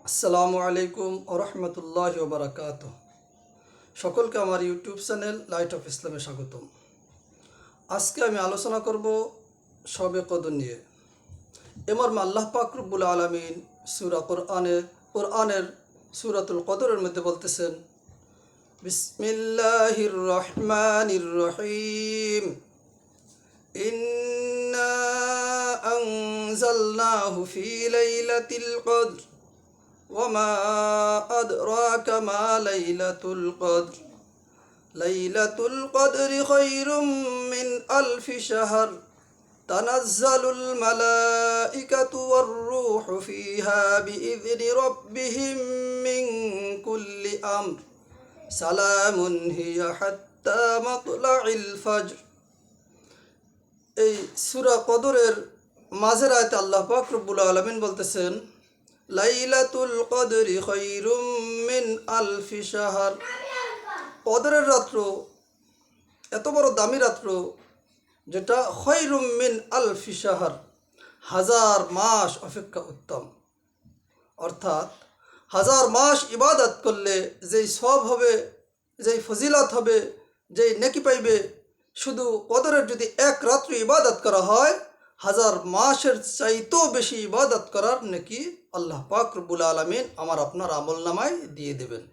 আসসালামু আলাইকুম ওরহমতুল্লাহ ওবরাকাত। সকলকে আমার ইউটিউব চ্যানেল লাইট অফ ইসলামে স্বাগতম। আজকে আমি আলোচনা করব শবে কদর নিয়ে। মর্মে আল্লাহ পাক রব্বুল আলামিন কোরআনের সূরাতুল কদরের মধ্যে বলতেছেন, বিসমিল্লাহির রহমানির রহিম, ইন্না আনজালনাহু ফি লাইলাতিল কদর وما أدراك ما ليلة القدر ليلة القدر خير من ألف شهر تنزل الملائكة والروح فيها بإذن ربهم من كل أمر سلام هي حتى مطلع الفجر। এই সূরা কদরের মাঝের আয়াতে আল্লাহ পাক রব্বুল আলামিন বলতেছেন, লাইলাতুল কদরি খায়রুম মিন আলফি শাহর। কদরের রাত্র এত বড় দামি রাত্র যেটা খায়রুম মিন আলফি শাহর, হাজার মাস অপেক্ষা উত্তম। অর্থাৎ হাজার মাস ইবাদত করলে যেই সওয়াব হবে, যেই ফজিলত হবে, যেই নেকি পাইবে, শুধু কদরের যদি এক রাত্রি ইবাদত করা হয়, হাজার মাসের চাইতেও বেশি ইবাদত করার নেকি আল্লাহ পাক রব্বুল আলামিন আমার আপনার আমলনামায় দিয়ে দেবেন।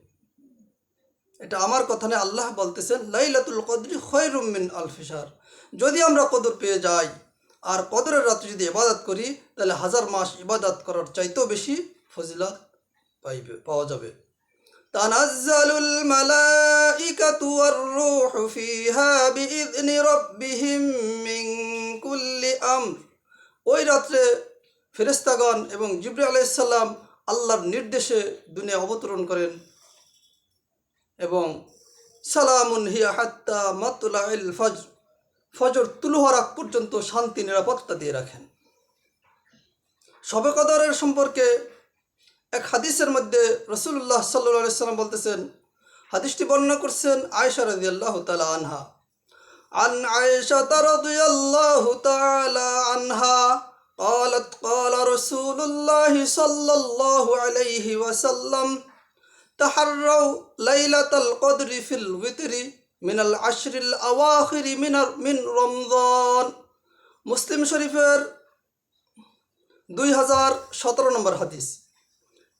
এটা আমার কথা নয়, আল্লাহ বলতেছেন লাইলাতুল কদরি খায়রুম মিন আলফি শাহর। যদি আমরা কদর পেয়ে যাই আর কদরের রাতে যদি ইবাদত করি, তাহলে হাজার মাস ইবাদত করার চাইতেও বেশি ফজিলত পাওয়া যাবে। তানাজ্জালুল মালাইকাতু ওয়ার রূহু ফিহা বিইذনি রাব্বিহিম মিন কুল্লি আমর। ওই রাত্রে ফেরেশতাগণ এবং জিবরিল আলাইহিস সালাম আল্লাহর নির্দেশে দুনিয়া অবতরণ করেন এবং সালামুন হিয়া হাত্তা মাতলাইল ফজর, ফজর তুলু হওয়ার আগ পর্যন্ত শান্তি নিরাপত্তা দিয়ে রাখেন। শবে কদরের সম্পর্কে এক হাদিসের মধ্যে রাসূলুল্লাহ সাল্লাল্লাহু আলাইহি ওয়াসাল্লাম বলতেছেন, হাদিসটি বর্ণনা করছেন আয়েশা রাদিয়াল্লাহু তাআলা আনহা। عن عائشة رضي الله تعالى عنها قالت قال رسول الله صلى الله عليه وسلم تحروا ليلة القدر في الوتر من العشر الأواخر من رمضان। মুসলিম শরীফের 2017 নম্বর হাদিস।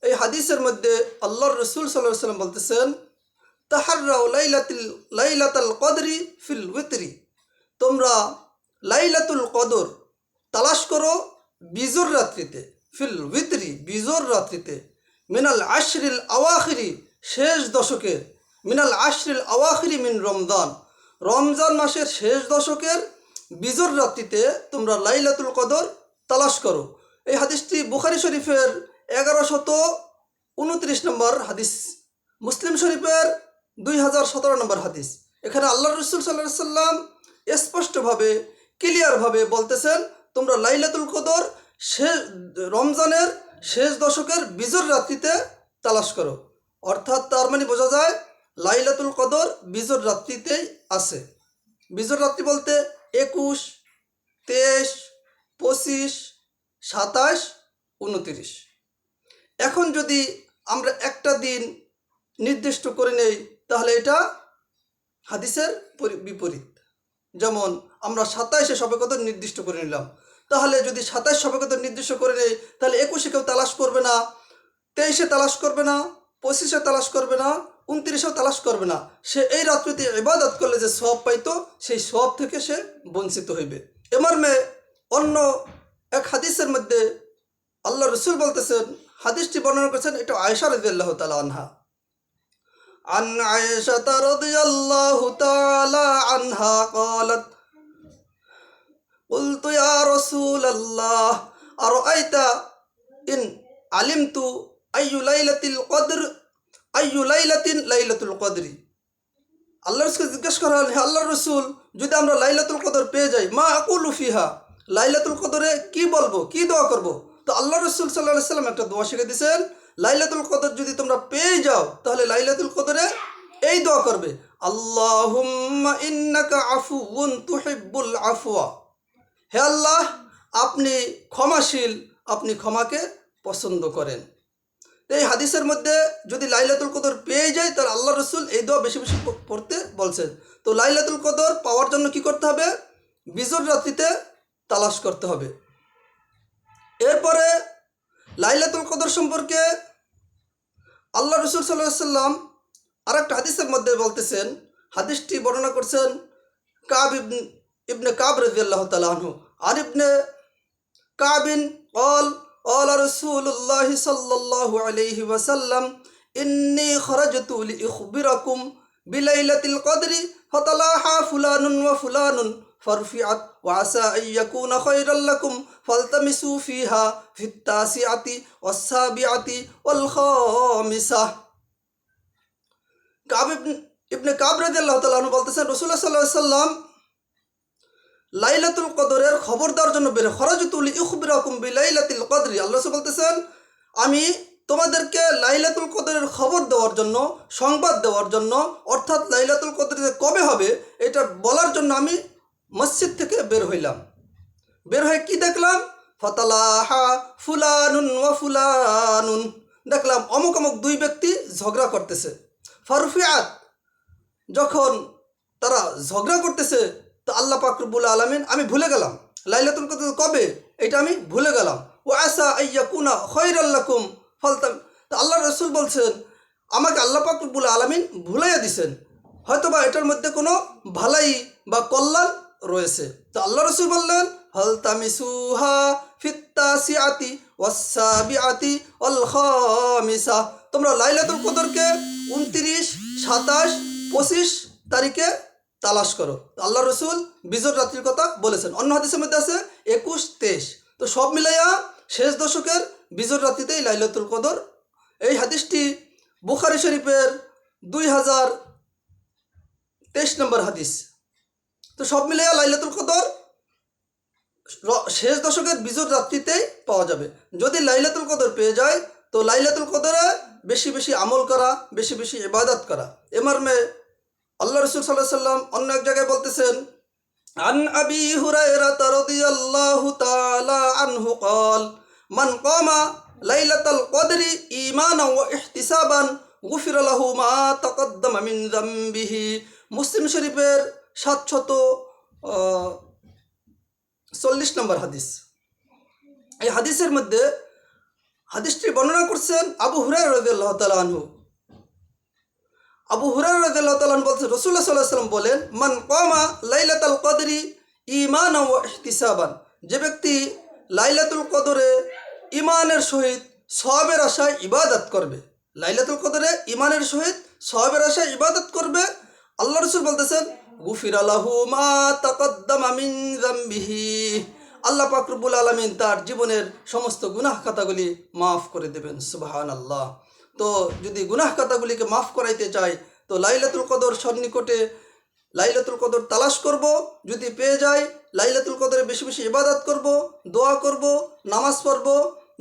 এই হাদিসের মধ্যে আল্লাহর রাসূল সাল্লাল্লাহু আলাইহি ওয়াসাল্লাম বলতেছেন, তাহাররাউ লাইলাতুল কদরি ফিল উইতরি, তোমরা লাইলাতুল কদর তালাশ করো বিজোর রাত্রিতে, ফিল উইতরি বিজোর রাত্রিতে, মিনাল আশরিল আওয়াখিরি শেষ দশকের, মিনাল আশরিল আওয়াখিরি মিন রমজান, রমজান মাসের শেষ দশকের বিজোর রাত্রিতে তোমরা লাইলাতুল কদর তালাশ করো। এই হাদিসটি বুখারী শরীফের 1129 নম্বর হাদিস, মুসলিম শরীফের 2017 নম্বর হাদিস। এখানে আল্লাহ রাসূল সাল্লাল্লাহু আলাইহি ওয়াসাল্লাম স্পষ্টভাবে ক্লিয়ারভাবে বলতেছেন, তোমরা লাইলাতুল কদর রমজানের শেষ দশকের বিজোর রাত্রিতে তালাশ করো। অর্থাৎ তার মানে বোঝা যায় লাইলাতুল কদর বিজোর রাত্রিতেই আছে। বিজোর রাত্রি বলতে 21, 23, 25, 27, 29। এখন যদি আমরা একটা দিন নির্দিষ্ট করে নেই, তাহলে এটা হাদিসের বিপরীত। যেমন আমরা 27-এ শবে কদর নির্দিষ্ট করে নিলাম, তাহলে যদি 27 শবে কদর নির্দিষ্ট করে নেই, তাহলে 21-এ কেউ তালাশ করবে না, 23-এ তালাশ করবে না, 25-এ তালাশ করবে না, 29-এও তালাশ করবে না। সে এই রাত্রিতে ইবাদত করলে যে সওয়াব পাইতো, সেই সওয়াব থেকে সে বঞ্চিত হইবে। এ মর্মে অন্য এক হাদিসের মধ্যে আল্লাহ রাসূল বলতেছেন, হাদিসটি বর্ণনা করেছেন এটা আয়েশা রাদিয়াল্লাহু তাআলা আনহা। عن عائشة رضي الله تعالى عنها قالت قلت يا رسول الله أرأيت إن علمت أي ليلة القدر أي ليلة ليلة القدر। আল্লাহর কাছে জিজ্ঞাসা করা হল, হে আল্লাহর রাসূল, যদি আমরা লাইলাতুল কদর পেয়ে যাই, মা আকুলু ফিহা, লাইলাতুল কদরে কি বলবো, কি দোয়া করব? তো আল্লাহর রাসূল সাল্লাল্লাহু আলাইহি ওয়াসাল্লাম একটা দোয়া শিখিয়ে দিয়েছেন, লাইলাতুল কদর যদি তোমরা পেয়ে যাও, তাহলে লাইলাতুল কদরে এই দোয়া করবে, আল্লাহুম্মা ইন্নাকা আফুউন তুহিব্বুল আফওয়া, হে আল্লাহ, আপনি ক্ষমাশীল, আপনি ক্ষমাকে পছন্দ করেন। তো এই হাদিসের মধ্যে যদি লাইলাতুল কদর পেয়ে যায় তাহলে আল্লাহ রসুল এই দোয়া বেশি বেশি পড়তে বলছেন। তো লাইলাতুল কদর পাওয়ার জন্য কি করতে হবে? বিজর রাত্রিতে তালাশ করতে হবে। এরপরে লাইলাতুল কদর সম্পর্কে আল্লাহ রসুল সাল্লাল্লাহু আলাইহি সাল্লাম আরেকটা হাদিসের মধ্যে বলতেছেন, হাদিসটি বর্ণনা করছেন কাব ইবনে কাব রাদিয়াল্লাহু তাআলা আনহু। আর ইবনে কাবিন قال رسول الله صلى الله عليه وسلم إني خرجت لأخبركم بليلة القدر فتلاحى فلان وفلان فرفعت وعسى أن يكون خيرا لكم فالتمسوا فيها في التاسعة والسابعة والخامسة। কাব ইবনে কাব রাদিয়াল্লাহু তাআলা আনহু বলতেছেন, রাসূলুল্লাহ সাল্লাল্লাহু আলাইহি ওয়াসাল্লাম লাইলাতুল কদরের খবর দেওয়ার জন্য বের খরাজতু লিউখবিরাকুম বিলাইলাতিল কদরি। আল্লাহ রাসূল বলতেছেন, আমি তোমাদেরকে লাইলাতুল কদরের খবর দেওয়ার জন্য, সংবাদ দেওয়ার জন্য, অর্থাৎ লাইলাতুল কদর কবে হবে এটা বলার জন্য আমি মসজিদ থেকে বের হইলাম। বের হয়ে কি দেখলাম? ফাতালাহা ফুলানুন ওয়া ফুলানুন, দেখলাম অমুক অমুক দুই ব্যক্তি ঝগড়া করতেছে। ফারফিআত, যখন তারা ঝগড়া করতেছে তো আল্লাহ পাক রব্বুল আলামিন, আমি ভুলে গেলাম লাইলাতুল কদর কবে এটা আমি ভুলে গেলাম। ও আসা আইয়াকুনা খৈরাল লাকুম ফালতাম, তো আল্লাহ রসুল বলছেন আমাকে আল্লাহ পাক রব্বুল আলামিন ভুলাইয়া দিছেন, হয়তোবা এটার মধ্যে কোনো ভালাই বা কল্যাণ রয়েছে। তো আল্লাহ রসুল বললেন ফালতামিসুহা ফিত্তাসিআতি ওয়াসসাবিআতি ওয়াল খামিসা, তোমরা লাইলাতুল কদরকে 29, 27, 25 তারিখে তালাশ করো। আল্লাহ রসুল বিজর রাত্রির কথা বলেছেন। অন্য হাদিসের মধ্যে আছে 21, 23। তো সব মিলাইয়া শেষ দশকের বিজর রাত্রিতেই লাইলাতুল কদর। এই হাদিসটি বুখারী শরীফের 2023 নম্বর হাদিস। তো সব মিলাইয়া লাইলাতুল কদর শেষ দশকের বিজর রাত্রিতেই পাওয়া যাবে। যদি লাইলাতুল কদর পেয়ে যায় তো লাইলাতুল কদরে বেশি বেশি আমল করা, বেশি বেশি ইবাদত করা। এ মর্মে আল্লাহ রসুল সাল্লাল্লাহু আলাইহি ওয়াসাল্লাম অন্য এক জায়গায় বলতেছেন, আন আবি হুরায়রা রাদিয়াল্লাহু তাআলা আনহু قال মান কামা লাইলাতাল কদরি ঈমানান ওয়া ইহতিসাবান গুফিরা লাহু মা তাকদ্দামা মিন যামবিহি। মুসলিম শরীফের 740 নম্বর হাদিস। এই হাদিসের মধ্যে হাদিসটি বর্ণনা করছেন আবু হুরায়রা রাদিয়াল্লাহু তাআলা আনহু। আবু হুরায়রা রাদিয়াল্লাহু তাআলা আনহু বলছেন, রাসূলুল্লাহ সাল্লাল্লাহু আলাইহি ওয়াসাল্লাম বলেন, মান কামা লাইলাতাল কদরি ঈমানান ওয়া ইহতিসাবান, যে ব্যক্তি লাইলাতুল কদরে ঈমানের সহিত সওয়াবের আশায় ইবাদত করবে, লাইলাতুল কদরে ঈমানের সহিত সওয়াবের আশায় ইবাদত করবে, আল্লাহ রাসূল বলতেছেন গুফিরা লাহু মা তাকদ্দামা মিন যামবিহি, আল্লাহ পাক রব্বুল আলামিন তার জীবনের সমস্ত গুনাহ খাতাগুলি মাফ করে দেবেন। সুবহানাল্লাহ। তো যদি গুনাহ খাতাগুলিকে মাফ করাইতে চাই তো লাইলাতুল কদর সন্নিকটে লাইলাতুল কদর তালাশ করব। যদি পেয়ে যাই লাইলাতুল কদরে বেশি বেশি ইবাদত করব, দোয়া করব, নামাজ পড়ব,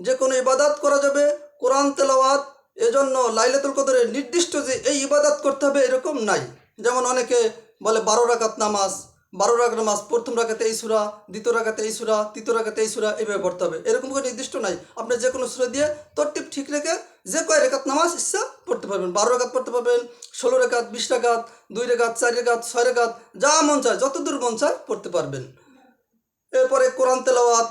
যে কোনো ইবাদত করা যাবে, কোরআন তেলাওয়াত। এজন্য লাইলাতুল কদরের নির্দিষ্ট যে এই ইবাদত করতে হবে এরকম নাই। যেমন অনেকে বলে 12 রাকাত নামাজ, 12 রাকাত নামাজ, প্রথম রাকাতে এই সূরা, দ্বিতীয় রাকাতে এই সূরা, তৃতীয় রাকাতে এই সূরা, এইভাবে পড়তে হবে, এরকম কোনো নির্দিষ্ট নাই। আপনি যে কোনো সূরা দিয়ে তরতিব ঠিক রেখে যে কয় রেখাত নামাজ ইচ্ছা পড়তে পারবেন। 12 রাকাত পড়তে পারবেন, 16 রাকাত, 20 রাকাত, 2 রাকাত, 4 রাকাত, 6 রাকাত, যা মন চায় যতদূর মন চায় পড়তে পারবেন। এরপরে কোরআন তেলাওয়াত,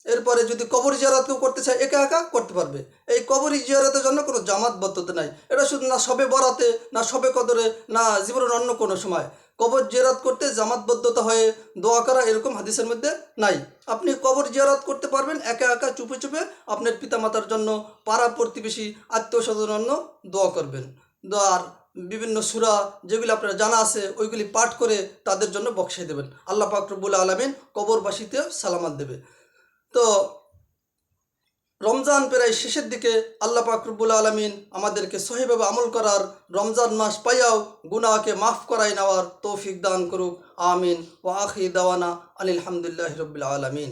এরপরে যদি কবর জিয়ারত কেউ করতে চায় একা একা করতে পারবে। এই কবর জিয়ারতের জন্য কোনো জামাতবদ্ধতা নাই। এটা শুধু না সবে বরাতে, না সবে কদরে, না জীবনের অন্য কোনো সময় কবর জিয়ারত করতে জামাতবদ্ধতা হয়ে দোয়া করা এরকম হাদিসের মধ্যে নাই। আপনি কবর জিয়ারত করতে পারবেন একা একা চুপে চুপে আপনার পিতামাতার জন্য, পাড়া প্রতিবেশী, আত্মীয় স্বজনের জন্য দোয়া করবেন। দোয়ার বিভিন্ন সূরা যেগুলি আপনার জানা আছে ওইগুলি পাঠ করে তাদের জন্য বকশাই দেবেন। আল্লাহ পাক রব্বুল আলামিন কবরবাসীতেও সালামাত দেবে। তো রমজান প্রায় শেষের দিকে আল্লাহ পাক রব্বুল আলামিন আমাদেরকে সহিভাবে আমল করার, রমজান মাস পাইয়াও গুনাহকে মাফ করাই নেওয়ার তৌফিক দান করুক। আমিন। ওয়া আখির দাওয়ানা আনিল হামদুলিল্লাহি রাব্বিল আলামিন।